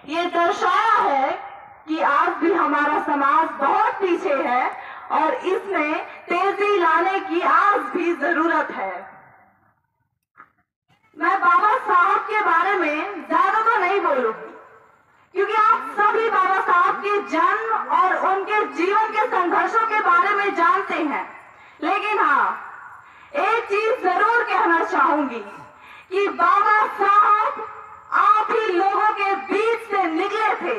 ये दर्शाया है कि आज भी हमारा समाज बहुत पीछे है और इसमें तेजी लाने की आज भी जरूरत है। मैं बाबा साहब के बारे में ज्यादा तो नहीं बोलूंगी, क्योंकि आप सभी बाबा साहब के जन्म और उनके जीवन के संघर्षों के बारे में जानते हैं। लेकिन हाँ, एक चीज जरूर कहना चाहूंगी कि बाबा साहब आप ही लोगों के बीच से निकले थे,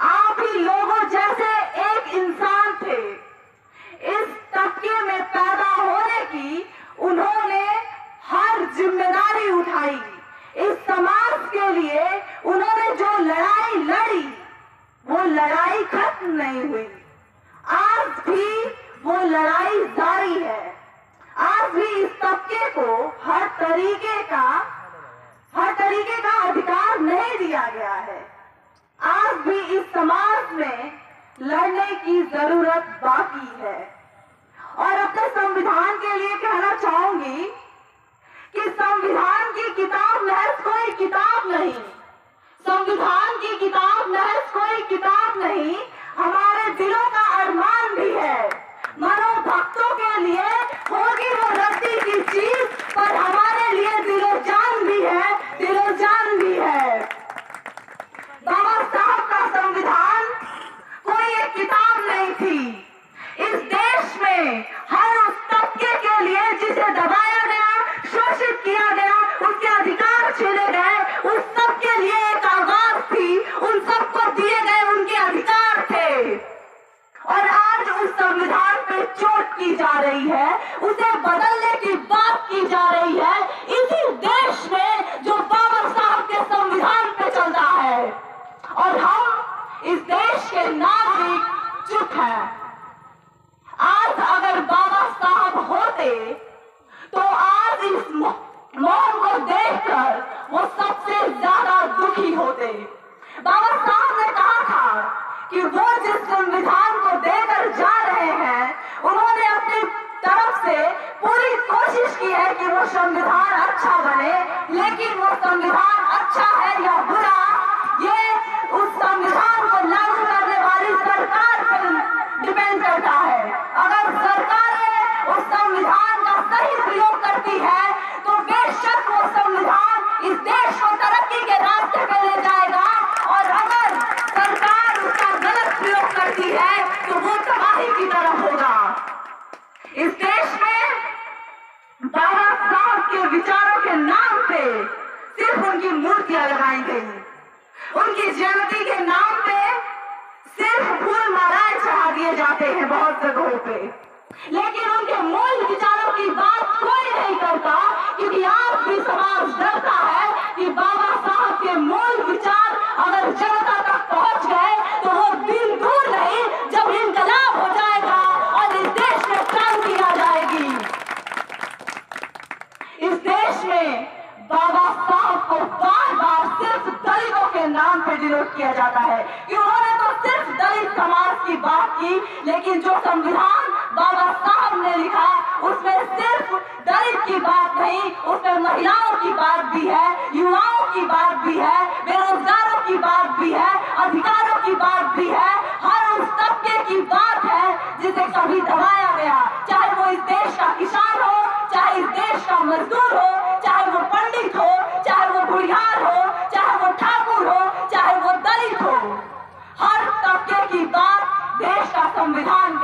आप ही लोगों जैसे एक इंसान थे। इस तबके में पैदा होने की उन्होंने हर जिम्मेदारी उठाई। इस समाज के लिए उन्होंने जो लड़ाई लड़ी, वो लड़ाई खत्म नहीं हुई। आज भी वो लड़ाई जारी है। आज भी इस तबके को हर तरीके का अधिकार नहीं दिया गया है। आज भी इस समाज में लड़ने की जरूरत बाकी है। और अपने संविधान के लिए कहना चाहूंगी कि संविधान की किताब महज कोई किताब नहीं, संविधान की किताब महज कोई किताब नहीं, हमारे दिलों का अरमान भी है। मनोभक्तों के लिए होगी वो रद्दी की चीज, पर हमारे लिए दिलो जान भी है, दिलो जान भी है। बाबा साहब का संविधान कोई एक किताब नहीं थी। इस देश में हर उस तबके के लिए जिसे दबाया गया, शोषित किया गया, उसके अधिकार छीने गए, उस सब के लिए एक आवाज थी, उन सबको दिए गए उनके अधिकार थे। और आज उस संविधान पे चोट की जा रही है, उसे बदलने की बात की जा रही है, इसी देश में जो बाबा साहब के संविधान पे चलता है। और हम इस देश के नागरिक चुप हैं। आज अगर बाबा साहब होते तो आज इस मौत को देखकर वो सबसे ज्यादा दुखी होते। बाबा साहब ने कहा था कि वो जिस संविधान को देकर जा रहे हैं, उन्होंने अपनी तरफ से पूरी कोशिश की है कि वो संविधान अच्छा बने, लेकिन वो संविधान अच्छा है या बुरा, ये उस संविधान को लागू करने वाली सरकार पर डिपेंड करता है। अगर सरकारें उस संविधान का सही प्रयोग करती है तो बेशक वो संविधान इस देश को तरक्की के रास्ते पे ले जाएगा, और अगर सरकार उसका गलत प्रयोग करती है तो वो तबाही की तरफ होगा। इस देश में बाबा साहब के विचारों के नाम पे सिर्फ उनकी मूर्तियां लगाई गई, उनकी जयंती के नाम पे सिर्फ फूल मालाएं चढ़ा दिए जाते हैं बहुत जगहों पे, लेकिन उनके मूल विचारों की बात कोई नहीं करता, क्योंकि आज भी समाज डरता है कि बाबा साहब के मूल विचार अगर जनता तक पहुंच गए तो वो दिन दूर नहीं जब इनकलाब हो जाएगा और इस देश में क्रांति आ जाएगी। इस देश में बाबा साहब को बार बार सिर्फ दलितों के नाम पे डिनोट किया जाता है कि उन्होंने तो सिर्फ दलित समाज की बात की, लेकिन जो संविधान बाबा साहब ने लिखा उसमें सिर्फ दलित की बात नहीं, उसमें महिलाओं की बात भी है, युवाओं की बात भी है, बेरोजगारों की बात भी है, अधिकारों की बात भी है, हर उस तबके की बात है जिसे कभी दबाया गया, चाहे वो इस देश का किसान हो, चाहे इस देश का मजदूर हो, चाहे वो पंडित हो, चाहे वो बुढ़ियार हो, चाहे वो ठाकुर हो, चाहे वो दलित हो, हर तबके की बात देश का संविधान